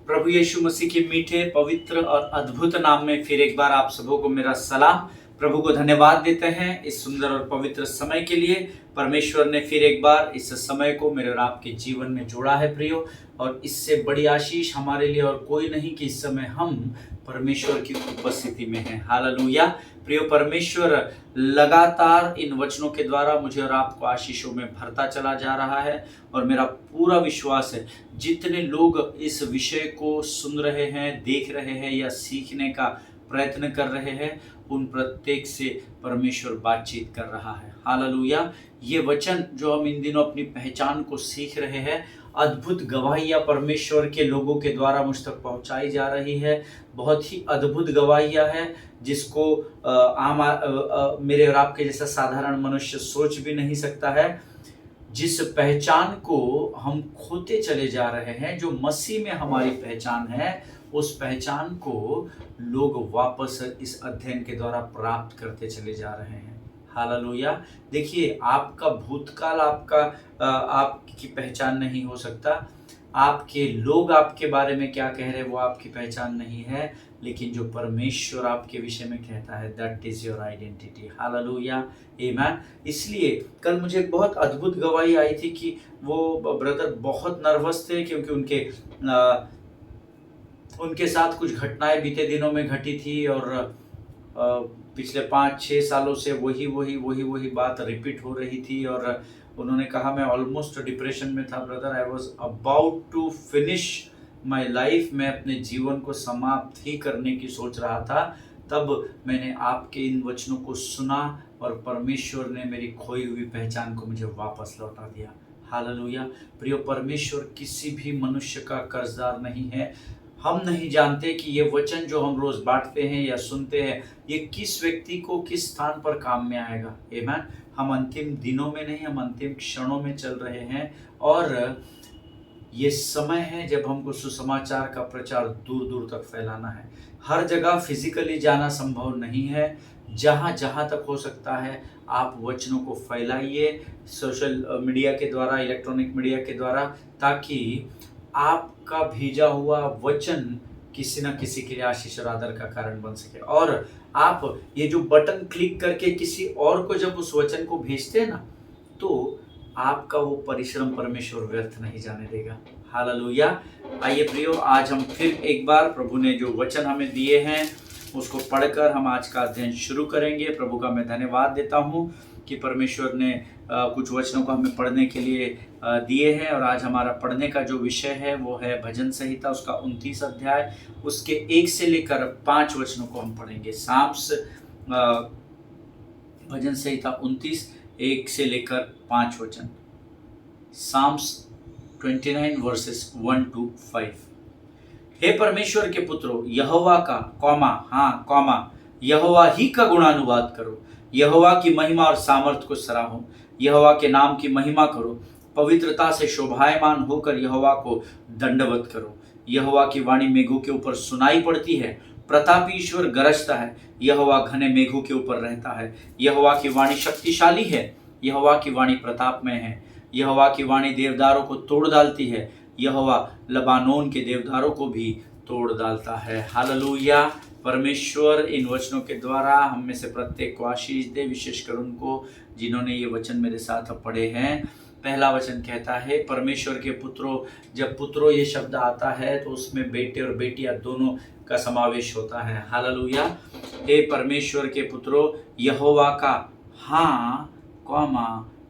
प्रभु यीशु मसीह के मीठे, पवित्र और अद्भुत नाम में फिर एक बार आप सबों को मेरा सलाम। प्रभु को धन्यवाद देते हैं इस सुंदर और पवित्र समय के लिए। परमेश्वर ने फिर एक बार इस समय को मेरे और आपके जीवन में जोड़ा है प्रियो, और इससे बड़ी आशीष हमारे लिए और कोई नहीं कि इस समय हम परमेश्वर की उपस्थिति में हैं। हालेलुया। प्रियो, परमेश्वर लगातार इन वचनों के द्वारा मुझे और आपको आशीषों में भरता चला जा रहा है, और मेरा पूरा विश्वास है जितने लोग इस विषय को सुन रहे हैं, देख रहे हैं या सीखने का प्रयत्न कर रहे हैं, उन प्रत्येक से परमेश्वर बातचीत कर रहा है। हालेलुया। ये वचन जो हम इन दिनों अपनी पहचान को सीख रहे हैं, अद्भुत गवाहियाँ परमेश्वर के लोगों के द्वारा मुझ तक पहुंचाई जा रही है। बहुत ही अद्भुत गवाहियाँ है जिसको मेरे और आपके जैसा साधारण मनुष्य सोच भी नहीं सकता है। जिस पहचान को हम खोते चले जा रहे हैं, जो मसीह में हमारी पहचान है, उस पहचान को लोग वापस इस अध्ययन के द्वारा प्राप्त करते चले जा रहे हैं। हालेलुया। देखिए, आपका भूतकाल आपकी पहचान नहीं हो सकता। आपके लोग आपके बारे में क्या कह रहे हैं वो आपकी पहचान नहीं है, लेकिन जो परमेश्वर आपके विषय में कहता है, that is your identity. Hallelujah, आमीन। इसलिए कल मुझे एक बहुत अद्भुत गवाही आई थी कि वो ब्रदर बहुत नर्वस थे क्योंकि उनके साथ कुछ घटनाएं बीते दिनों में घटी थी, और पिछले 5-6 सालों से वही बात रिपीट हो रही थी। और उन्होंने कहा, मैं ऑलमोस्ट डिप्रेशन में था brother, I was about to finish my life. मैं अपने जीवन को समाप्त ही करने की सोच रहा था। तब मैंने आपके इन वचनों को सुना और परमेश्वर ने मेरी खोई हुई पहचान को मुझे वापस लौटा दिया। हालेलुया। प्रियो, परमेश्वर किसी भी मनुष्य का कर्जदार नहीं है। हम नहीं जानते कि ये वचन जो हम रोज बांटते हैं या सुनते हैं, ये किस व्यक्ति को किस स्थान पर काम में आएगा। आमीन। हम अंतिम दिनों में नहीं, हम अंतिम क्षणों में चल रहे हैं, और ये समय है जब हमको सुसमाचार का प्रचार दूर दूर तक फैलाना है। हर जगह फिजिकली जाना संभव नहीं है। जहाँ जहाँ तक हो सकता है आप वचनों को फैलाइए, सोशल मीडिया के द्वारा, इलेक्ट्रॉनिक मीडिया के द्वारा, ताकि आपका भेजा हुआ वचन किसी न किसी के लिए आशीष और आदर का कारण बन सके। और आप ये जो बटन क्लिक करके किसी और को जब उस वचन को भेजते हैं ना, तो आपका वो परिश्रम परमेश्वर व्यर्थ नहीं जाने देगा। हालेलुया। आइए प्रियो, आज हम फिर एक बार प्रभु ने जो वचन हमें दिए हैं उसको पढ़कर हम आज का अध्ययन शुरू करेंगे। प्रभु का मैं धन्यवाद देता हूँ कि परमेश्वर ने कुछ वचनों को हमें पढ़ने के लिए दिए हैं। और आज हमारा पढ़ने का जो विषय है वो है भजन संहिता, उसका 29 अध्याय, उसके 1 से लेकर 5 वचनों को हम पढ़ेंगे। साम्स भजन संहिता 29, 1 से लेकर 5 वचन। Sam's 29 versus 1 to 5। हे परमेश्वर के पुत्रों, यहोवा का यहोवा ही का गुणानुवाद करो। यहोवा की महिमा और सामर्थ को सराहो। यहोवा के नाम की महिमा करो। पवित्रता से शोभायमान होकर यहोवा को दंडवत करो। यहोवा की वाणी मेघों के ऊपर सुनाई पड़ती है। प्रतापी ईश्वर गरजता है। यहोवा घने मेघों के ऊपर रहता है। यहोवा की वाणी शक्तिशाली है। यहोवा की वाणी प्रताप में है। यहोवा की वाणी देवदारों को तोड़ डालती है। यहोवा लबानोन के देवदारों को भी तोड़ डालता है। हालेलुया। परमेश्वर इन वचनों के द्वारा हम में से प्रत्येक को आशीष दे, विशेषकर उनको जिन्होंने ये वचन मेरे साथ पढ़े हैं। पहला वचन कहता है, परमेश्वर के पुत्रों। जब पुत्रों ये शब्द आता है तो उसमें बेटे और बेटियां दोनों का समावेश होता है। हालेलुया। हे परमेश्वर के पुत्रों, यहोवा का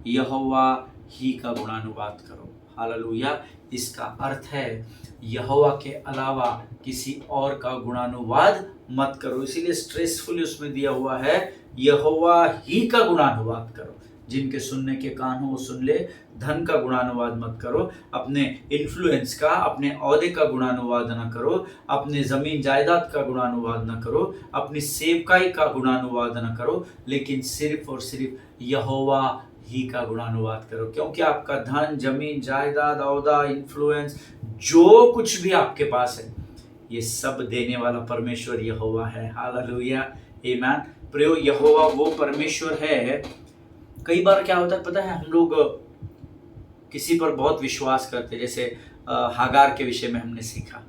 यहोवा ही का गुणानुवाद करो। हालेलुया। इसका अर्थ है यहोवा के अलावा किसी और का गुणानुवाद मत करो। इसीलिए स्ट्रेसफुली उसमें दिया हुआ है, यहोवा ही का गुणानुवाद करो। जिनके सुनने के कान हो वो सुन ले। धन का गुणानुवाद मत करो। अपने इन्फ्लुएंस का, अपने औहदे का गुणानुवाद न करो। अपने जमीन जायदाद का गुणानुवाद न करो। अपनी सेवकाई का गुणानुवाद न करो। लेकिन सिर्फ और सिर्फ यहोवा ही का गुणानुवाद करो। क्योंकि आपका धन, जमीन, जायदाद, औहदा, इन्फ्लुएंस, जो कुछ भी आपके पास है, ये सब देने वाला परमेश्वर यहोवा है। हालेलुया, आमीन। प्रियो, यहोवा वो परमेश्वर है। कई बार क्या होता है पता है, हम लोग किसी पर बहुत विश्वास करते हैं। जैसे हागार के विषय में हमने सीखा।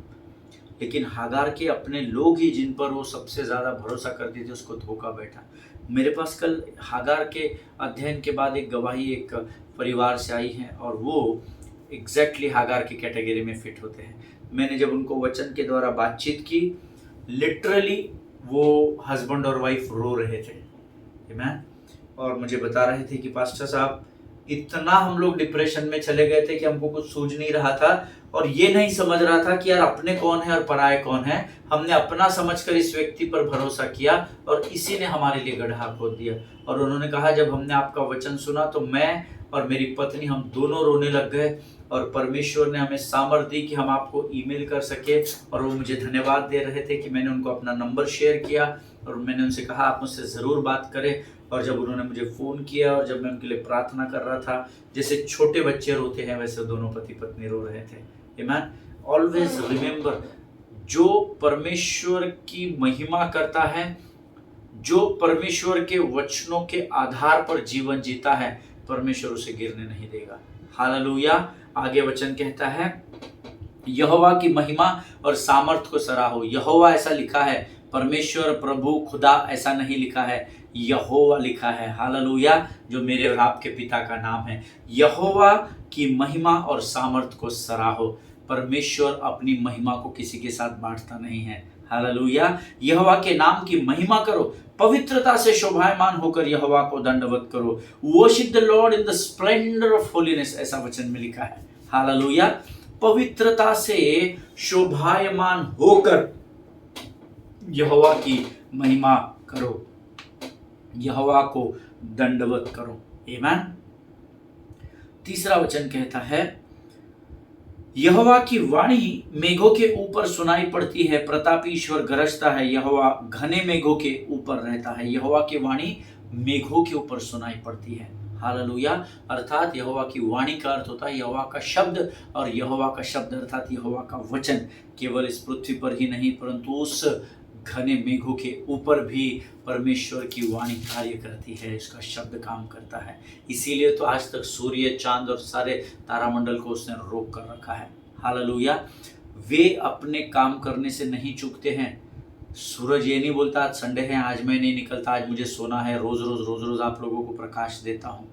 लेकिन हागार के अपने लोग ही जिन पर वो सबसे ज़्यादा भरोसा करती थी उसको धोखा बैठा। मेरे पास कल हागार के अध्ययन के बाद एक गवाही एक परिवार से आई है और वो एग्जैक्टली हागार की कैटेगरी में फिट होते हैं। मैंने जब उनको वचन के द्वारा बातचीत की, लिटरली वो हस्बैंड और वाइफ रो रहे थे, आमीन, और मुझे बता रहे थे कि पास्टर साहब इतना हम लोग डिप्रेशन में चले गए थे कि हमको कुछ सूझ नहीं रहा था और ये नहीं समझ रहा था कि यार अपने कौन है और पराये कौन है। हमने अपना समझकर इस व्यक्ति पर भरोसा किया और इसी ने हमारे लिए गड्ढा खोद दिया। और उन्होंने कहा जब हमने आपका वचन सुना तो मैं और मेरी पत्नी हम दोनों रोने लग गए और परमेश्वर ने हमें सामर्थ दी कि हम आपको ईमेल कर सके। और वो मुझे धन्यवाद दे रहे थे कि मैंने उनको अपना नंबर शेयर किया और मैंने उनसे कहा आप मुझसे ज़रूर बात करें। और जब उन्होंने मुझे फ़ोन किया और जब मैं उनके लिए प्रार्थना कर रहा था, जैसे छोटे बच्चे रोते हैं वैसे दोनों पति पत्नी रो रहे थे। आमीन। ऑलवेज रिमेंबर, जो परमेश्वर की महिमा करता है, जो परमेश्वर के वचनों के आधार पर जीवन जीता है, परमेश्वर उसे गिरने नहीं देगा। हालेलुया। आगे वचन कहता है यहोवा की महिमा और सामर्थ को सराहो। यहोवा ऐसा लिखा है, परमेश्वर प्रभु खुदा ऐसा नहीं लिखा है, यहोवा लिखा है। हालेलुया। जो मेरे और आपके पिता का नाम है। यहोवा की महिमा और सामर्थ को सराहो। परमेश्वर अपनी महिमा को किसी के साथ बांटता नहीं है। हालेलुया। यहोवा के नाम की महिमा करो, पवित्रता से शोभायमान होकर यहोवा को दंडवत करो। Worship the Lord in the splendour of holiness, ऐसा वचन में लिखा है। हालेलुया। पवित्रता से शोभायमान होकर यहोवा की महिमा करो, यहोवा को दंडवत करो। आमीन। तीसरा वचन कहता है यहोवा की वाणी मेघों के ऊपर सुनाई पड़ती है, प्रतापी ईश्वर गरजता है, यहोवा घने मेघों के ऊपर रहता है। यहोवा की वाणी मेघों के ऊपर सुनाई पड़ती है। हालेलुया। अर्थात यहोवा की वाणी का अर्थ होता है यहोवा का शब्द, और यहोवा का शब्द अर्थात यहोवा का वचन केवल इस पृथ्वी पर ही नहीं परंतु उस घने मेघों के ऊपर भी परमेश्वर की वाणी कार्य करती है, इसका शब्द काम करता है। इसीलिए तो आज तक सूर्य, चांद और सारे तारामंडल को उसने रोक कर रखा है। हालेलुया। वे अपने काम करने से नहीं चूकते हैं। सूरज ये नहीं बोलता आज संडे है, आज मैं नहीं निकलता, आज मुझे सोना है, रोज रोज आप लोगों को प्रकाश देता हूँ।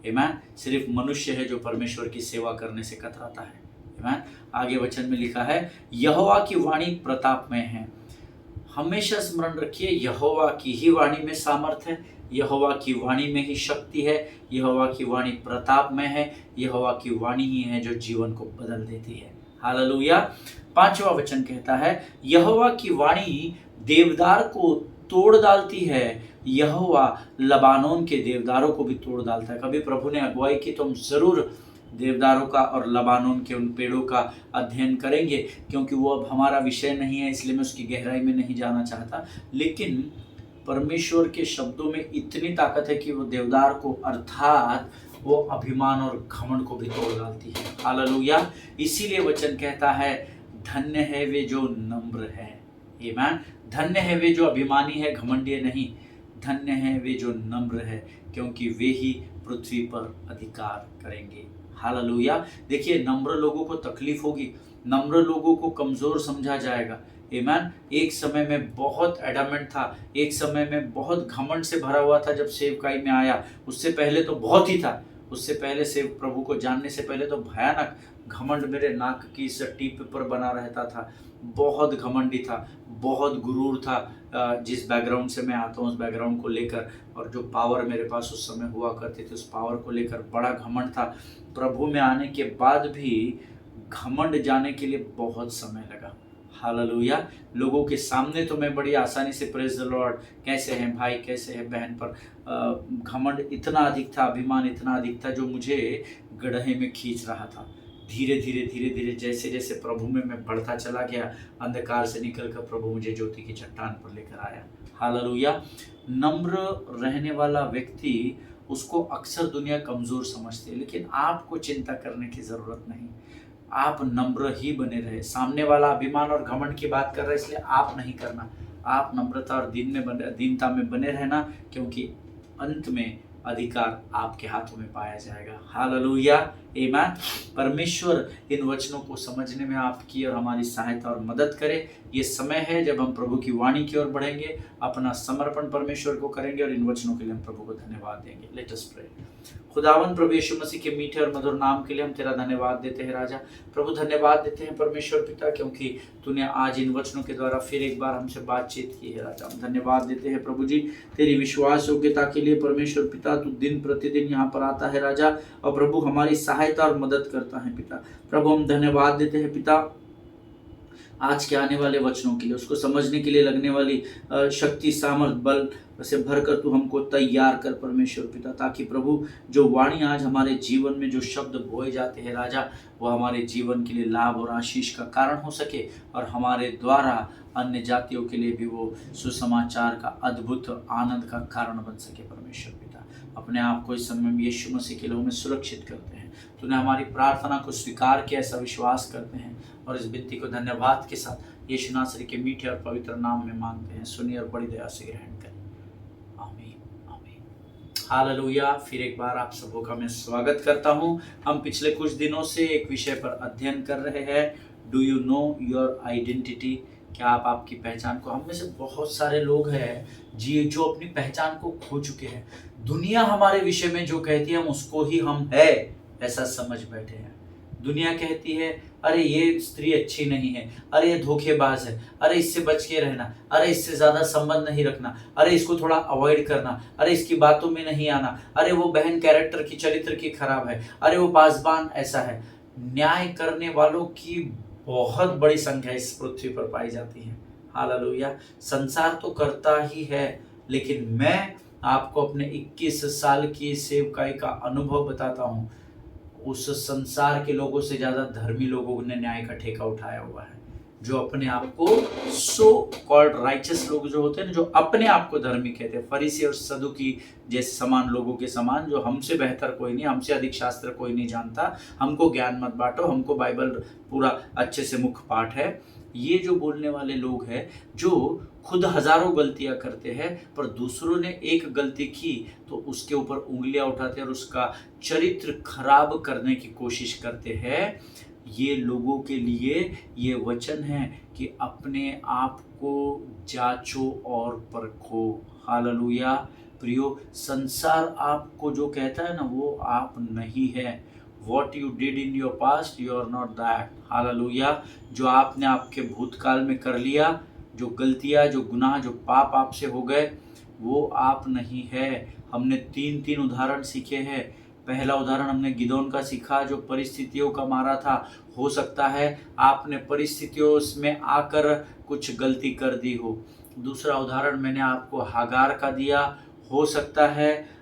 आमीन। सिर्फ मनुष्य है जो परमेश्वर की सेवा करने से कतराता है। आमीन। आगे वचन में लिखा है यहोवा की वाणी प्रताप में है। हमेशा स्मरण रखिए, यहोवा की ही वाणी में सामर्थ है, यहोवा की वाणी में ही शक्ति है, यहोवा की वाणी प्रताप में है, यहोवा की वाणी ही है जो जीवन को बदल देती है। हालेलुया। पांचवा वचन कहता है यहोवा की वाणी देवदार को तोड़ डालती है, यहोवा लबानोन के देवदारों को भी तोड़ डालता है। कभी प्रभु ने अगुवाई की तो हम जरूर देवदारों का और लबानोन के उन पेड़ों का अध्ययन करेंगे, क्योंकि वो अब हमारा विषय नहीं है, इसलिए मैं उसकी गहराई में नहीं जाना चाहता। लेकिन परमेश्वर के शब्दों में इतनी ताकत है कि वो देवदार को अर्थात वो अभिमान और घमंड को भी तोड़ डालती है। हालेलुया। इसीलिए वचन कहता है धन्य है वे जो नम्र है। आमीन। धन्य है वे जो अभिमानी है, घमंडी नहीं। धन्य है वे जो नम्र है, क्योंकि वे ही पृथ्वी पर अधिकार करेंगे। हालेलुया। देखिए, नम्र लोगों को तकलीफ होगी, नम्र लोगों को कमज़ोर समझा जाएगा। आमीन। एक समय में बहुत एडामेंट था, एक समय में बहुत घमंड से भरा हुआ था जब सेवकाई में आया। उससे पहले तो बहुत ही था, उससे पहले से प्रभु को जानने से पहले तो भयानक घमंड मेरे नाक की इस टीप पर बना रहता था। बहुत घमंडी था, बहुत गुरूर था। जिस बैकग्राउंड से मैं आता हूँ उस बैकग्राउंड को लेकर और जो पावर मेरे पास उस समय हुआ करती थी उस पावर को लेकर बड़ा घमंड था। प्रभु में आने के बाद भी घमंड जाने के लिए बहुत समय लगा। हालेलुया। लोगों के सामने तो मैं बड़ी आसानी से प्रेज द लॉर्ड, कैसे हैं भाई, कैसे हैं बहन, पर घमंड इतना अधिक था, अभिमान इतना अधिक था जो मुझे गड्ढे में खींच रहा था। धीरे धीरे जैसे जैसे प्रभु में मैं बढ़ता चला गया, अंधकार से निकलकर प्रभु मुझे ज्योति की चट्टान पर लेकर आया। हालेलुया। नम्र रहने वाला व्यक्ति, उसको अक्सर दुनिया कमज़ोर समझती है, लेकिन आपको चिंता करने की ज़रूरत नहीं। आप नम्र ही बने रहे। सामने वाला अभिमान और घमंड की बात कर रहा है, इसलिए आप नहीं करना। आप नम्रता और दीनता में बने रहना, क्योंकि अंत में अधिकार आपके हाथों में पाया जाएगा। हालेलुया, आमीन। परमेश्वर इन वचनों को समझने में आपकी और हमारी सहायता और मदद करे। ये समय है जब हम प्रभु की वाणी की ओर बढ़ेंगे, अपना समर्पण परमेश्वर को करेंगे और इन वचनों के लिए हम प्रभु को धन्यवाद देंगे। Let us pray. खुदावन प्रभु यीशु मसीह के मीठे और मधुर नाम के लिए हम तेरा धन्यवाद देते हैं राजा। प्रभु धन्यवाद देते हैं परमेश्वर पिता, क्योंकि तूने आज इन वचनों के द्वारा फिर एक बार हमसे बातचीत की है राजा। हम धन्यवाद देते हैं प्रभु जी तेरी विश्वास योग्यता के लिए परमेश्वर पिता। तू दिन प्रतिदिन यहाँ पर आता है राजा, और प्रभु हमारी सहायता और मदद करता है पिता। प्रभु हम धन्यवाद देते हैं पिता आज के आने वाले वचनों के लिए, उसको समझने के लिए लगने वाली शक्ति, सामर्थ, बल से भरकर तू हमको तैयार कर परमेश्वर पिता, ताकि प्रभु जो वाणी आज हमारे जीवन में जो शब्द बोए जाते हैं राजा, वो हमारे जीवन के लिए लाभ और आशीष का कारण हो सके, और हमारे द्वारा अन्य जातियों के लिए भी वो सुसमाचार का अद्भुत आनंद का कारण बन सके परमेश्वर पिता। अपने आप को इस समय में यीशु मसीह के लहू में सुरक्षित करते हैं। तूने हमारी प्रार्थना को स्वीकार किया, ऐसा विश्वास करते हैं, और इस विनती को धन्यवाद के साथ यीशु नासरी के मीठे और पवित्र नाम में मांगते हैं। सुनिए और बड़ी दया से ग्रहण करें। आमीन, आमीन। हालेलुया। फिर एक बार आप सबों का मैं स्वागत करता हूं। हम पिछले कुछ दिनों से एक विषय पर अध्ययन कर रहे हैं, do you know your identity. क्या आप आपकी पहचान को, हम में से बहुत सारे लोग हैं जी जो अपनी पहचान को खो चुके हैं। दुनिया हमारे विषय में जो कहती है हम उसको ही हम है ऐसा समझ बैठे हैं। दुनिया कहती है अरे ये स्त्री अच्छी नहीं है, अरे ये धोखेबाज है, अरे इससे बच के रहना, अरे इससे ज्यादा संबंध नहीं रखना, अरे इसको थोड़ा अवॉइड करना, अरे इसकी बातों में नहीं आना, अरे वो बहन कैरेक्टर की, चरित्र की खराब है, अरे वो पासबान ऐसा है। न्याय करने वालों की बहुत बड़ी संख्या इस पृथ्वी पर पाई जाती है। हालेलुया। संसार तो करता ही है, लेकिन मैं आपको अपने 21 साल की सेवकाई का अनुभव बताता हूँ, उस संसार के लोगों से ज्यादा धर्मी लोगों ने न्याय का ठेका उठाया हुआ है। जो अपने आप को सो कॉल्ड राइचस लोग जो होते हैं ना, जो अपने आप को धर्मी कहते हैं, फरीसी और सदुकी जैसे समान लोगों के समान, जो हमसे बेहतर कोई नहीं, हमसे अधिक शास्त्र कोई नहीं जानता, हमको ज्ञान मत बांटो, हमको बाइबल पूरा अच्छे से मुख पाठ है। ये जो बोलने वाले लोग हैं, जो खुद हजारों गलतियां करते हैं, पर दूसरों ने एक गलती की तो उसके ऊपर उंगलियां उठाते हैं और उसका चरित्र खराब करने की कोशिश करते हैं। ये लोगों के लिए ये वचन है कि अपने आप को जांचो और परखो। हालेलुया। प्रियो, संसार आपको जो कहता है ना, वो आप नहीं है। What you did in your past, you are not that. Hallelujah. जो आपने आपके भूतकाल में कर लिया, जो गलतियां, जो गुनाह, जो पाप आपसे हो गए, वो आप नहीं है। हमने तीन उदाहरण सीखे हैं। पहला उदाहरण हमने गिदोन का सीखा, जो परिस्थितियों का मारा था। हो सकता है आपने परिस्थितियों में आकर कुछ गलती कर दी हो। दूसरा उदाहरण मैंने आपको हागार का दिया। हो सकता है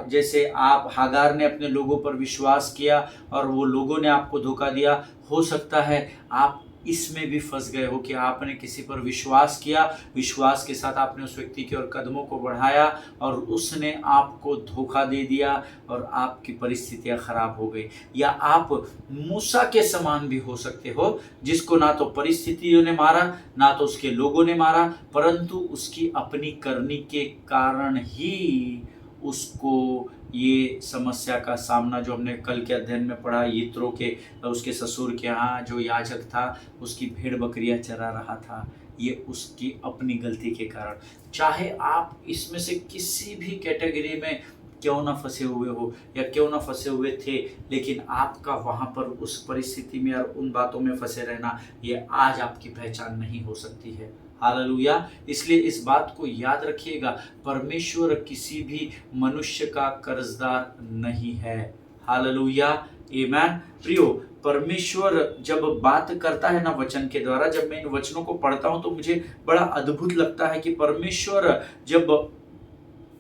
जैसे आप, हागार ने अपने लोगों पर विश्वास किया और वो लोगों ने आपको धोखा दिया। हो सकता है आप इसमें भी फंस गए हो कि आपने किसी पर विश्वास किया, विश्वास के साथ आपने उस व्यक्ति की ओर कदमों को बढ़ाया और उसने आपको धोखा दे दिया और आपकी परिस्थितियां खराब हो गई। या आप मूसा के समान भी हो सकते हो, जिसको ना तो परिस्थितियों ने मारा, ना तो उसके लोगों ने मारा, परंतु उसकी अपनी करनी के कारण ही उसको ये समस्या का सामना, जो हमने कल के अध्ययन में पढ़ा, यित्रो के, उसके ससुर के यहाँ जो याजक था, उसकी भेड़ बकरियां चरा रहा था, ये उसकी अपनी गलती के कारण। चाहे आप इसमें से किसी भी कैटेगरी में क्यों ना फंसे हुए हो या क्यों ना फंसे हुए थे, लेकिन आपका वहाँ पर उस परिस्थिति में और उन बातों में फंसे रहना, ये आज आपकी पहचान नहीं हो सकती है। हालेलुया। इसलिए इस बात को याद रखिएगा, परमेश्वर किसी भी मनुष्य का कर्जदार नहीं है। हालेलुया, आमीन। प्रियो, परमेश्वर जब बात करता है ना वचन के द्वारा, जब मैं इन वचनों को पढ़ता हूं तो मुझे बड़ा अद्भुत लगता है कि परमेश्वर जब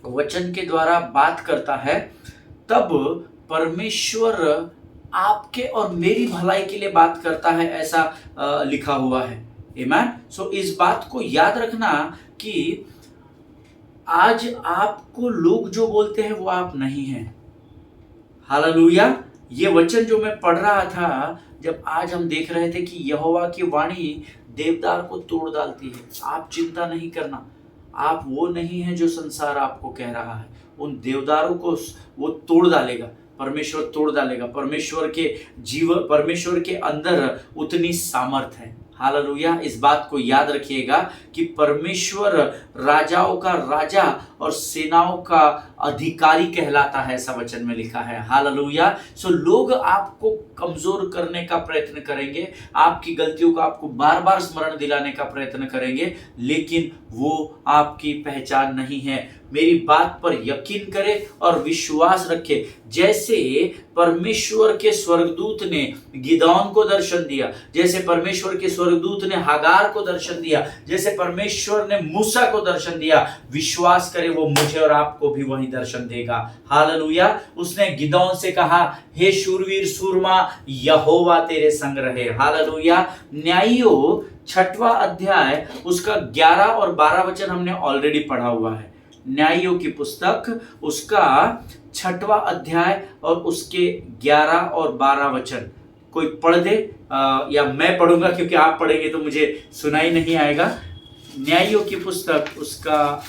वचन के द्वारा बात करता है, तब परमेश्वर आपके और मेरी भलाई के लिए बात करता है, ऐसा लिखा हुआ है। आमीन। सो इस बात को याद रखना कि आज आपको लोग जो बोलते हैं वो आप नहीं हैं। हालेलुया। ये वचन जो मैं पढ़ रहा था, जब आज हम देख रहे थे कि यहोवा की वाणी देवदार को तोड़ डालती है। आप चिंता नहीं करना, आप वो नहीं है जो संसार आपको कह रहा है, उन देवदारों को वो तोड़ डालेगा, परमेश्वर तोड़ डालेगा। परमेश्वर के अंदर उतनी सामर्थ है। हालेलुया। इस बात को याद रखिएगा कि परमेश्वर राजाओं का राजा और सेनाओं का अधिकारी कहलाता है, ऐसा वचन में लिखा है। हालेलुया। सो लोग आपको कमजोर करने का प्रयत्न करेंगे, आपकी गलतियों को आपको बार बार स्मरण दिलाने का प्रयत्न करेंगे, लेकिन वो आपकी पहचान नहीं है। मेरी बात पर यकीन करे और विश्वास रखे। जैसे परमेश्वर के स्वर्गदूत ने गिदौन को दर्शन दिया, जैसे परमेश्वर के स्वर्गदूत ने हागार को दर्शन दिया, जैसे परमेश्वर ने मूसा को दर्शन दिया, विश्वास करे वो मुझे और आपको भी वही दर्शन देगा। हालेलुया। उसने गिदौन से कहा, हे शूरवीर सूरमा, यहोवा तेरे संग रहे। हालेलुया। न्यायियों 6वां अध्याय उसका 11 और 12 वचन हमने ऑलरेडी पढ़ा हुआ है। न्यायियों की पुस्तक उसका 6वां अध्याय और उसके 11 और 12 वचन कोई पढ़ दे, या मैं पढ़ूंगा, क्योंकि आप पढ़ेंगे तो मुझे सुनाई नहीं आएगा। न्यायियों की पुस्तक उसका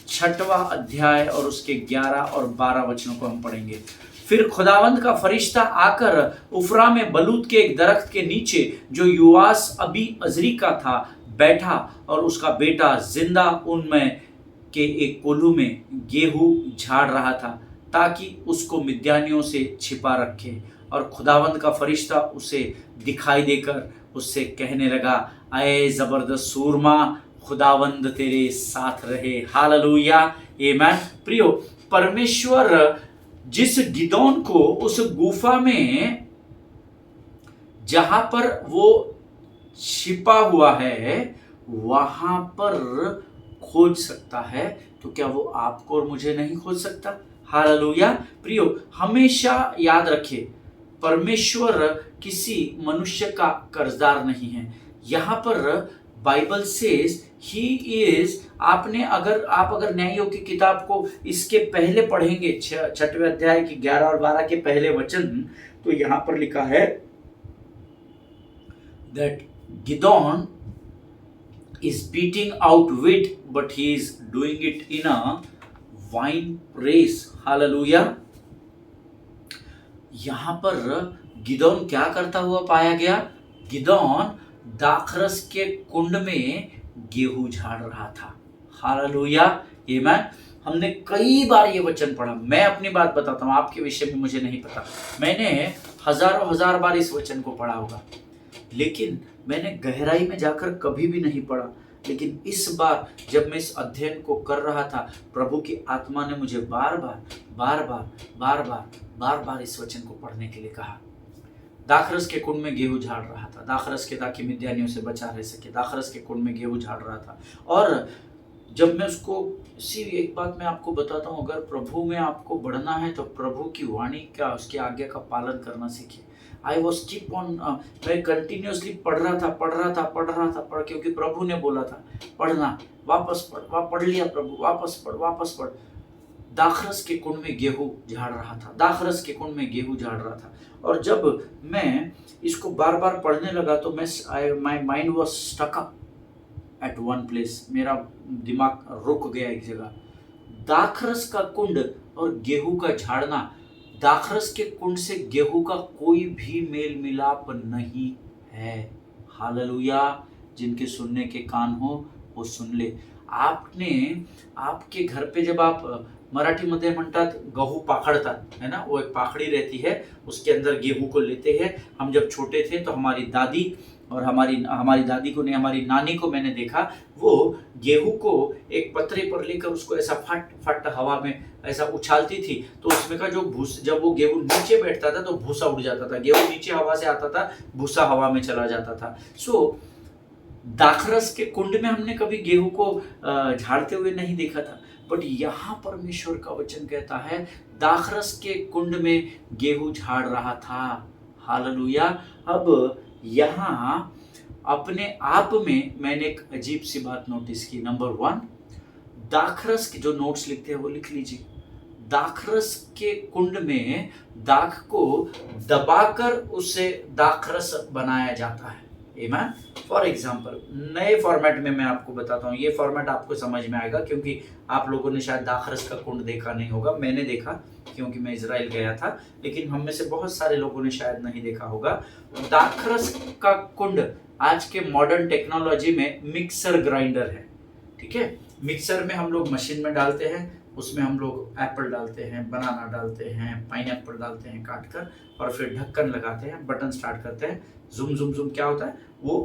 6वां अध्याय और उसके 11 और 12 वचनों को हम पढ़ेंगे। फिर खुदावंद का फरिश्ता आकर उफरा में बलूत के एक दरख्त के नीचे जो युवास अबी अजरी का था बैठा, और उसका बेटा जिंदा उनमें के एक कोल्हू में गेहूं झाड़ रहा था, ताकि उसको मिद्यानियों से छिपा रखे। और खुदावंद का फरिश्ता उसे दिखाई देकर उससे कहने लगा, अये जबरदस्त सूरमा, खुदावंद तेरे साथ रहे। हालेलुया। आमीन। प्रियो, परमेश्वर जिस गिदौन को उस गुफा में जहां पर वो छिपा हुआ है वहां पर खोज सकता है, तो क्या वो आपको और मुझे नहीं खोज सकता? हालेलुया। प्रियो, हमेशा याद रखिए, परमेश्वर किसी मनुष्य का कर्जदार नहीं है। यहाँ पर बाइबल सेज ही इज, आप अगर न्यायों की किताब को इसके पहले पढ़ेंगे 6वें अध्याय की 11 और 12 के पहले वचन, तो यहाँ पर लिखा है that Gideon is beating out wheat, but he is doing it in a wine press. Hallelujah. यहां पर गिदौन क्या करता हुआ पाया गया? गिदौन दाखरस के कुंड में गेहूं झाड़ रहा था। हालेलुया। आमीन। हमने कई बार ये वचन पढ़ा। मैं अपनी बात बताता हूं, आपके विषय में मुझे नहीं पता, मैंने हजार बार इस वचन को पढ़ा होगा, लेकिन मैंने गहराई में जाकर कभी भी नहीं पढ़ा। लेकिन इस बार जब मैं इस अध्ययन को कर रहा था, प्रभु की आत्मा ने मुझे बार बार इस वचन को पढ़ने के लिए कहा। दाखरस के कुंड में गेहूं झाड़ रहा था, दाखरस के, ताकि मिद्यानियों से बचा रह सके। दाखरस के कुंड में गेहूं झाड़ रहा था। और जब मैं उसको, एक बात मैं आपको बताता हूँ, अगर प्रभु में आपको बढ़ना है तो प्रभु की वाणी का, उसकी आज्ञा का पालन करना सीखिए। आई वॉज कीप ऑन, मैं कंटिन्यूसली पढ़ रहा था, क्योंकि प्रभु ने बोला था पढ़ना, वापस पढ़ लिया प्रभु, वापस पढ़। दाखरस के कुंड में गेहूं झाड़ रहा था। और जब मैं इसको बार बार पढ़ने लगा तो my mind was stuck up at one place, मेरा दिमाग रुक गया एक जगह। दाखरस का कुंड और गेहूं का झाड़ना, दाखरस के कुंड से गेहूं का कोई भी मेल मिलाप नहीं है। हालेलुया। जिनके सुनने के कान हो वो सुन ले। आपके घर पे जब आप, मराठी मध्ये म्हणतात गहू पाखडतात, है ना, वो एक पाखड़ी रहती है, उसके अंदर गेहूं को लेते हैं। हम जब छोटे थे तो हमारी दादी और हमारी दादी को नहीं, हमारी नानी को मैंने देखा, वो गेहूं को एक पतरे पर लेकर उसको ऐसा फट हवा में ऐसा उछालती थी, तो उसमें का जब वो गेहूं नीचे बैठता था तो भूसा उड़ जाता था। गेहूं नीचे हवा से आता था, भूसा हवा में चला जाता था। सो दाखरस के कुंड में हमने कभी गेहूं को झाड़ते हुए नहीं देखा था, बट यहाँ परमेश्वर का वचन कहता है दाखरस के कुंड में गेहूं झाड़ रहा था। हालेलुया। अब यहाँ अपने आप में मैंने एक अजीब सी बात नोटिस की। नंबर 1, दाखरस के जो नोट्स लिखते हैं वो लिख लीजिए। दाखरस के कुंड में दाख को दबाकर उसे दाखरस बनाया जाता है। आमेन। फॉर एग्जाम्पल नए फॉर्मेट में मैं आपको बताता हूँ, ये फॉर्मेट आपको समझ में आएगा क्योंकि आप लोगों ने शायद दाखरस का कुंड देखा नहीं होगा, मैंने देखा क्योंकि मैं इजराइल गया था, लेकिन हम में से बहुत सारे लोगों ने शायद नहीं देखा होगा। दाखरस का कुंड आज के मॉडर्न टेक्नोलॉजी में मिक्सर ग्राइंडर है, ठीक है। मिक्सर में हम लोग मशीन में डालते हैं, उसमें हम लोग एप्पल डालते हैं, बनाना डालते हैं, पाइनएप्पल डालते हैं काट कर, और फिर ढक्कन लगाते हैं, बटन स्टार्ट करते हैं, जुम जुम जुम क्या होता है, वो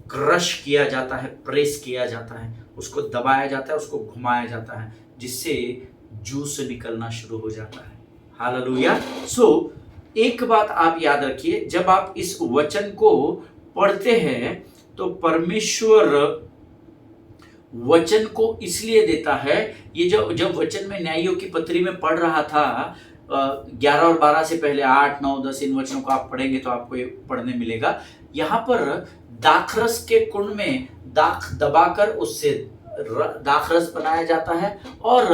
क्रश किया जाता है, प्रेस किया जाता है, उसको दबाया जाता है, उसको घुमाया जाता है, जिससे जूस निकलना शुरू हो जाता है। हालेलुया। सो एक बात आप याद रखिए, जब आप इस वचन को पढ़ते हैं तो परमेश्वर वचन को इसलिए देता है। ये जब वचन में न्यायियों की पत्री में पढ़ रहा था, 11 और 12 से पहले 8, 9, 10 इन वचनों को आप पढ़ेंगे तो आपको ये पढ़ने मिलेगा। यहाँ पर दाखरस के कुंड में दाख दबाकर उससे दाखरस बनाया जाता है, और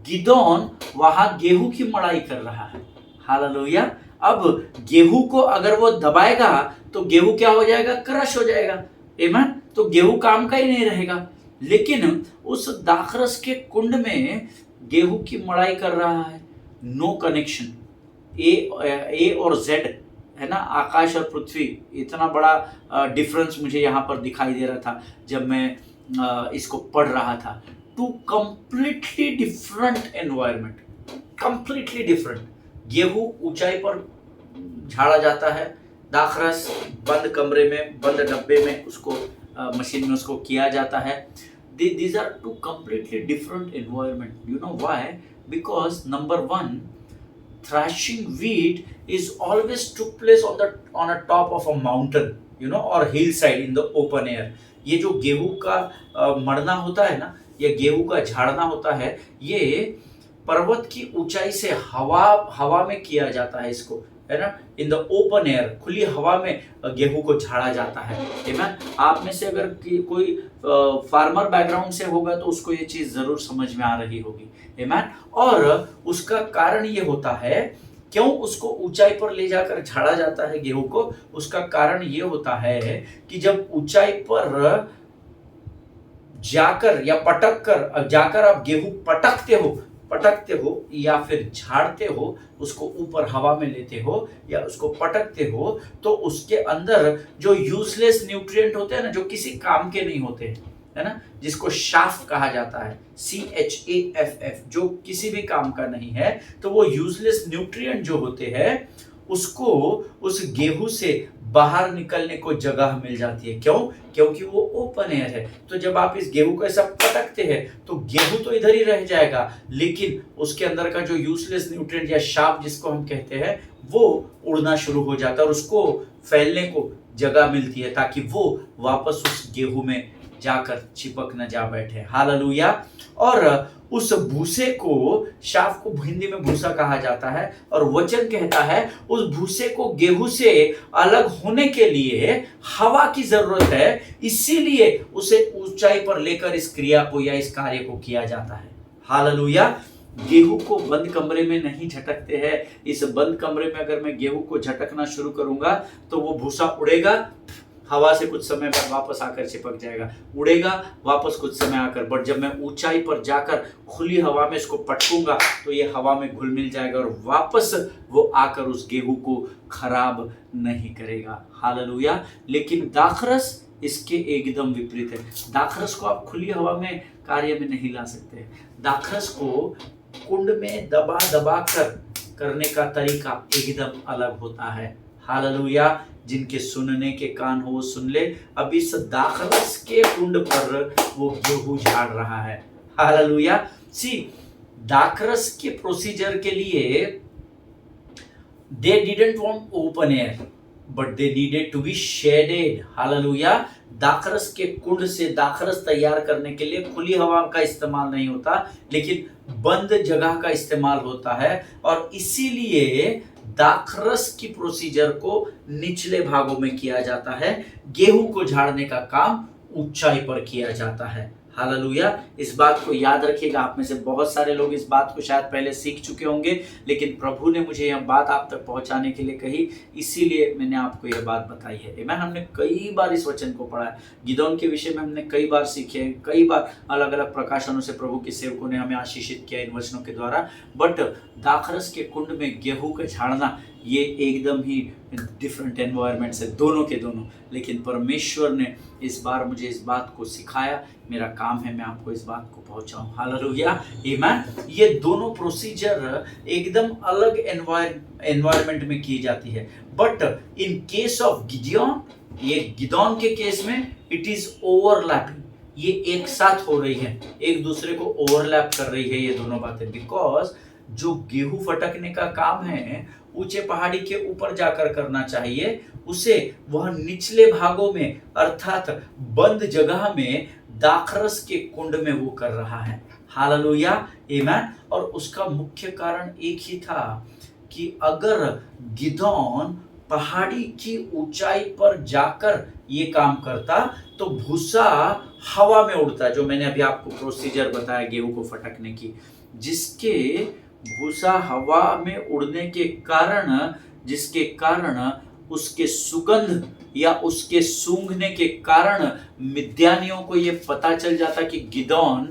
गिदोन वहां गेहूं की मड़ाई कर रहा है। हालेलुया। अब गेहूं को अगर वो दबाएगा तो गेहूं क्या हो जाएगा, क्रश हो जाएगा, आमेन। तो गेहूं काम का ही नहीं रहेगा। लेकिन उस दाखरस के कुंड में गेहूं की मड़ाई कर रहा है, नो कनेक्शन। ए और जेड है ना, आकाश और पृथ्वी, इतना बड़ा डिफरेंस मुझे यहाँ पर दिखाई दे रहा था जब मैं इसको पढ़ रहा था। Two completely different environment, completely different. गेहूं ऊंचाई पर झाड़ा जाता है, दाखरस बंद कमरे में, बंद डब्बे में उसको मशीन में उसको किया जाता है। These are two completely different environment. You know why? Because number one, thrashing wheat is always took place on a top of a mountain, you know, or hillside in the open air. ये जो गेहूं का मड़ना होता है ना, या गेहूं का झाड़ना होता है, ये पर्वत की ऊंचाई से हवा में किया जाता है, इसको है ना, इन द ओपन एयर, खुली हवा में गेहूं को झाड़ा जाता है। आप में से अगर कोई फार्मर बैकग्राउंड से होगा तो उसको ये चीज जरूर समझ में आ रही होगी, आमेन। और उसका कारण ये होता है, क्यों उसको ऊंचाई पर ले जाकर झाड़ा जाता है गेहूं को, उसका कारण ये होता है कि जब ऊंचाई पर जाकर या पटक कर जाकर आप गेहूं पटकते हो या फिर झाड़ते हो, उसको ऊपर हवा में लेते हो या उसको पटकते हो, तो उसके अंदर जो यूजलेस न्यूट्रिएंट होते हैं ना, जो किसी काम के नहीं होते, है ना, जिसको शाफ कहा जाता है, CHAFF, जो किसी भी काम का नहीं है, तो वो यूजलेस न्यूट्रिएंट जो होते हैं उसको उस गेहूं से बाहर निकलने को जगह मिल जाती है। क्यों? क्योंकि वो ओपन एयर है। तो जब आप इस गेहूं को ऐसा पटकते हैं तो गेहूं तो इधर ही रह जाएगा, लेकिन उसके अंदर का जो यूजलेस न्यूट्रिएंट या शाप जिसको हम कहते हैं, वो उड़ना शुरू हो जाता है और उसको फैलने को जगह मिलती है, ताकि वो वापस उस गेहूं में जाकर चिपक न जा बैठे। हालेलुया। और उस भूसे को, शाफ को हिंदी में भूसा कहा जाता है, और वचन कहता है उस भूसे को गेहूं से अलग होने के लिए हवा की जरूरत है, इसीलिए उसे ऊंचाई पर लेकर इस क्रिया को या इस कार्य को किया जाता है। हालेलुया। गेहूं को बंद कमरे में नहीं झटकते हैं। इस बंद कमरे में अगर मैं गेहूं को झटकना शुरू करूंगा तो वो भूसा उड़ेगा, हवा से कुछ समय बाद वापस आकर चिपक जाएगा, उड़ेगा वापस कुछ समय आकर, बट जब मैं ऊंचाई पर जाकर खुली हवा में इसको पटकूंगा तो ये हवा में घुल मिल जाएगा और वापस वो आकर उस गेहूं को खराब नहीं करेगा। हालेलुया। लेकिन दाखरस इसके एकदम विपरीत है। दाखरस को आप खुली हवा में कार्य में नहीं ला सकते। दाखरस को कुंड में दबा दबा कर करने का तरीका एकदम अलग होता है। हालेलुया। जिनके सुनने के कान हो वो सुन ले। अब इस दाखरस के कुंड पर वो गेहूं झाड़ रहा है। हालेलुया। सी, दाखरस के प्रोसीजर के लिए they didn't want open air but they needed to be shaded. Hallelujah. दाखरस के कुंड से दाखरस तैयार करने के लिए खुली हवा का इस्तेमाल नहीं होता, लेकिन बंद जगह का इस्तेमाल होता है, और इसीलिए दाखरस की प्रोसीजर को निचले भागों में किया जाता है, गेहूं को झाड़ने का काम ऊंचाई पर किया जाता है। हालेलुया। इस बात को याद रखिएगा। आप में से बहुत सारे लोग इस बात को शायद पहले सीख चुके होंगे, लेकिन प्रभु ने मुझे यह बात आप तक पहुंचाने के लिए कही, इसीलिए मैंने आपको यह बात बताई है। आमीन। हमने कई बार इस वचन को पढ़ा है, गिदोन के विषय में हमने कई बार सीखे, कई बार अलग अलग प्रकाशनों से प्रभु के सेवकों ने हमें आशीषित किया इन वचनों के द्वारा। बट दाखरस के कुंड में गेहूं का झाड़ना ये एकदम ही डिफरेंट एनवायरनमेंट है, दोनों के दोनों। लेकिन परमेश्वर ने इस बार मुझे इस बात को सिखाया, मेरा काम है मैं आपको इस बात को पहुंचाऊं। हालेलुया, आमीन। ये दोनों प्रोसीजर एकदम अलग एनवायरनमेंट में की जाती है। But in case of Gideon, ये गिदोन के केस में इट इज ओवरलैपिंग, ये एक साथ हो रही है, एक दूसरे को ओवरलैप कर रही है ये दोनों बातें। बिकॉज जो गेहूं फटकने का काम है ऊंचे पहाड़ी के ऊपर जाकर करना चाहिए, उसे वह निचले भागों में अर्थात बंद जगह में दाखरस के कुंड में वो कर रहा है। हालेलुया, आमीन। और उसका मुख्य कारण एक ही था कि अगर गिदोन पहाड़ी की ऊंचाई पर जाकर ये काम करता तो भूसा हवा में उड़ता, जो मैंने अभी आपको प्रोसीजर बताया गेहूं को फटकने की, जिसके भूसा हवा में उड़ने के कारण, जिसके कारण उसके सुगंध या उसके सूंघने के कारण मिद्यानियों को यह पता चल जाता कि गिदोन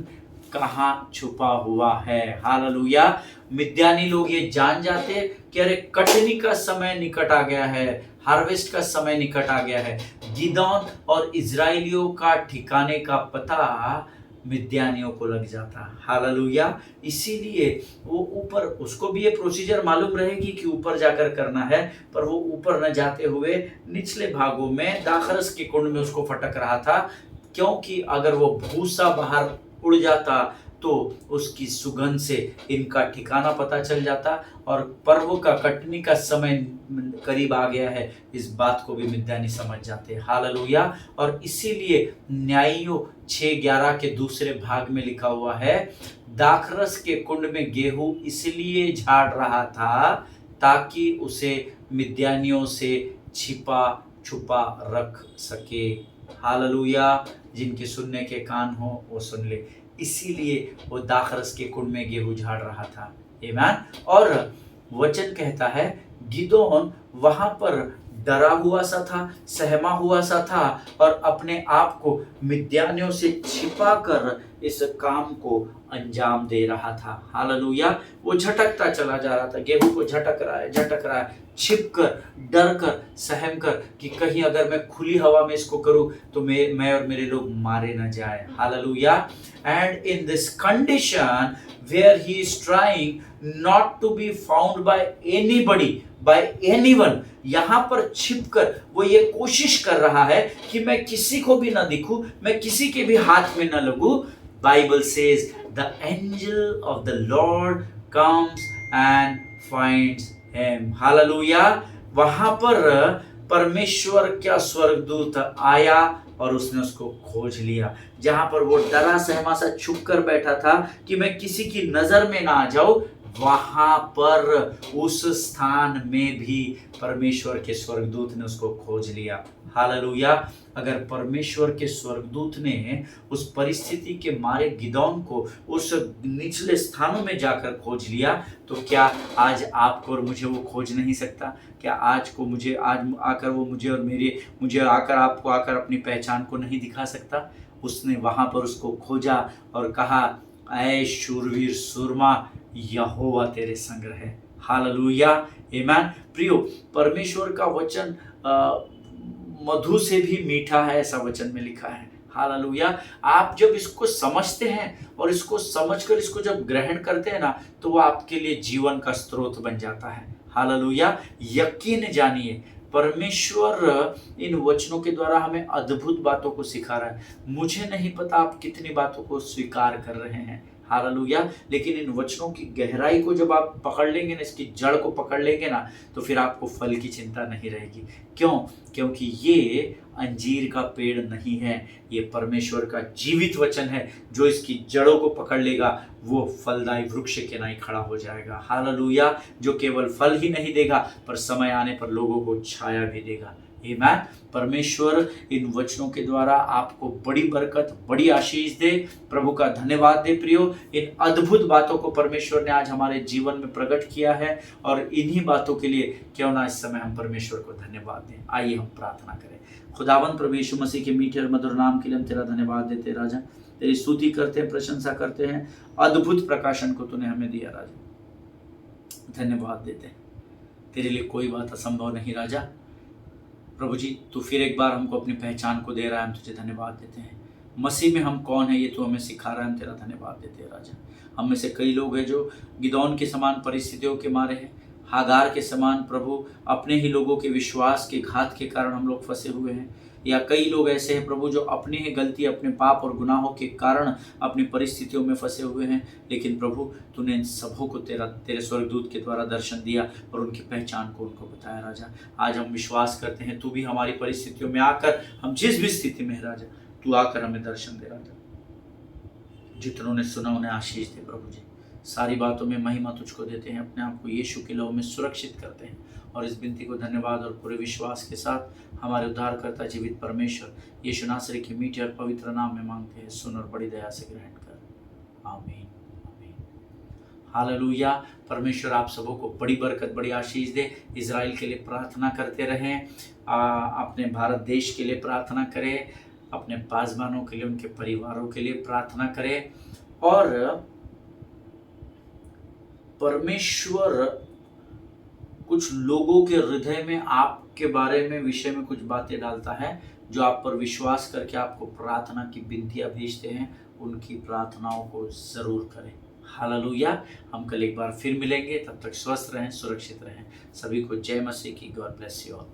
कहां छुपा हुआ है। हालेलुया। मिद्यानी लोग ये जान जाते कि अरे कटनी का समय निकट आ गया है, हार्वेस्ट का समय निकट आ गया है। गिदोन और इजराइलियों का ठिकाने का पता मिद्यानियों को लग जाता। हालेलुया। इसीलिए वो ऊपर, उसको भी ये प्रोसीजर मालूम रहेगी कि ऊपर जाकर करना है, पर वो ऊपर न जाते हुए निचले भागों में दाखरस के कुंड में उसको फटक रहा था, क्योंकि अगर वो भूसा बाहर उड़ जाता तो उसकी सुगंध से इनका ठिकाना पता चल जाता और पर्व का कटनी का समय करीब आ गया है, इस बात को भी मिद्यानी समझ जाते। हालेलुया। और इसीलिए न्यायियों 6:11 के दूसरे भाग में लिखा हुआ है, दाखरस के कुंड में गेहूं इसलिए झाड़ रहा था ताकि उसे मिद्यानियों से छिपा छुपा रख सके। हालेलुया। जिनके सुनने के कान हो वो सुन ले। इसीलिए वो दाखरस के कुंड में गेहूं झाड़ रहा था। आमीन। और वचन कहता है गिदोन वहां पर डरा हुआ सा था, सहमा हुआ सा था और अपने आप को मिद्यानियों से छिपा कर इस काम को अंजाम दे रहा था। हालेलुया। वो झटकता चला जा रहा था, गेहूं को झटक रहा है, छिप कर, डर कर, सहम कर कि कहीं अगर मैं खुली हवा में इसको करूं तो मैं और मेरे लोग मारे न जाए। Hallelujah. And in this condition where he is trying not to be found by anybody, by anyone, यहां पर छिपकर वो ये कोशिश कर रहा है कि मैं किसी को भी ना दिखूं, मैं किसी के भी हाथ में ना लगूं। Bible says the angel of the Lord comes and finds him. Hallelujah. वहां पर परमेश्वर का स्वर्गदूत आया और उसने उसको खोज लिया। जहां पर वो डरा सहमा सा छुप कर बैठा था कि मैं किसी की नजर में ना आ जाऊं, वहां पर उस स्थान में भी परमेश्वर के स्वर्गदूत ने उसको खोज लिया। हालेलुया। अगर परमेश्वर के स्वर्गदूत ने उस परिस्थिति के मारे गिदोन को उस निचले स्थानों में जाकर खोज लिया, तो क्या आज आपको और मुझे वो खोज नहीं सकता? क्या आज आकर वो मुझे आकर आपको आकर अपनी पहचान को नहीं दिखा सकता? उसने वहां पर उसको खोजा और कहा, ऐ शूरवीर सूरमा, यहोवा तेरे संग है। हालेलुया, आमीन। प्रियो, परमेश्वर का वचन मधु से भी मीठा है, ऐसा वचन में लिखा है। हालेलुया। आप जब इसको समझते हैं और इसको समझकर इसको जब ग्रहण करते हैं ना, तो वो आपके लिए जीवन का स्रोत बन जाता है। हालेलुया। यकीन जानिए, परमेश्वर इन वचनों के द्वारा हमें अद्भुत बातों को सिखा रहा है। मुझे नहीं पता आप कितनी बातों को स्वीकार कर रहे हैं। हालेलुया। लेकिन इन वचनों की गहराई को जब आप पकड़ लेंगे ना, इसकी जड़ को पकड़ लेंगे ना, तो फिर आपको फल की चिंता नहीं रहेगी। क्यों? क्योंकि ये अंजीर का पेड़ नहीं है, ये परमेश्वर का जीवित वचन है। जो इसकी जड़ों को पकड़ लेगा वो फलदायी वृक्ष के नहीं खड़ा हो जाएगा। हालेलुया। जो केवल फल ही नहीं देगा पर समय आने पर लोगों को छाया भी देगा। आमीन। परमेश्वर इन वचनों के द्वारा आपको बड़ी बरकत, बड़ी आशीष दे। प्रभु का धन्यवाद दे प्रियो। इन अद्भुत बातों को परमेश्वर ने आज हमारे जीवन में प्रकट किया है और इन्हीं बातों के लिए क्यों ना इस समय हम परमेश्वर को धन्यवाद दें। आइए हम प्रार्थना करें। खुदावंद प्रभु यीशु मसीह के मीठे और मधुर नाम के लिए हम तेरा धन्यवाद देते राजा, तेरी स्तुति करते हैं, प्रशंसा करते हैं। अद्भुत प्रकाशन को तूने हमें दिया राजा, धन्यवाद देते हैं। तेरे लिए कोई बात असंभव नहीं राजा। प्रभु जी तू फिर एक बार हमको अपनी पहचान को दे रहा है, हम तुझे धन्यवाद देते हैं। मसीह में हम कौन है ये तू हमें सिखा रहा है, हम तेरा धन्यवाद देते हैं राजा। हम में से कई लोग हैं जो गिदौन के समान परिस्थितियों के मारे हैं, हागार के समान प्रभु अपने ही लोगों के विश्वास के घात के कारण हम लोग फंसे हुए हैं, या कई लोग ऐसे हैं प्रभु जो अपनी ही गलती, अपने पाप और गुनाहों के कारण अपनी परिस्थितियों में फंसे हुए हैं। लेकिन प्रभु तूने इन सबों को तेरे स्वर्गदूत के द्वारा दर्शन दिया और उनकी पहचान को उनको बताया राजा। आज हम विश्वास करते हैं तू भी हमारी परिस्थितियों में आकर, हम जिस भी स्थिति में है राजा, तू आकर हमें दर्शन दे राजा। जितनों ने सुना उन्हें आशीष दे प्रभु जी। सारी बातों में महिमा तुझको देते हैं, अपने आप को यीशु के लहू में सुरक्षित करते हैं और इस विनती को धन्यवाद और पूरे विश्वास के साथ हमारे उद्धारकर्ता जीवित परमेश्वर यीशु नासरी के मीठे और पवित्र नाम में मांगते हैं। सुन और बड़ी दया से ग्रहण कर। आमीन आमीन। हालेलुया। परमेश्वर आप सबों को बड़ी बरकत, बड़ी आशीष दे। इजराइल के लिए प्रार्थना करते रहें, अपने भारत देश के लिए प्रार्थना करें, अपने पासबानों के लिए, उनके परिवारों के लिए प्रार्थना करें। और परमेश्वर कुछ लोगों के हृदय में आपके बारे में, विषय में कुछ बातें डालता है जो आप पर विश्वास करके आपको प्रार्थना की विनतियां भेजते हैं। उनकी प्रार्थनाओं को जरूर करें। हालेलुया। हम कल एक बार फिर मिलेंगे, तब तक स्वस्थ रहें, सुरक्षित रहें। सभी को जय मसीह की। God bless you all.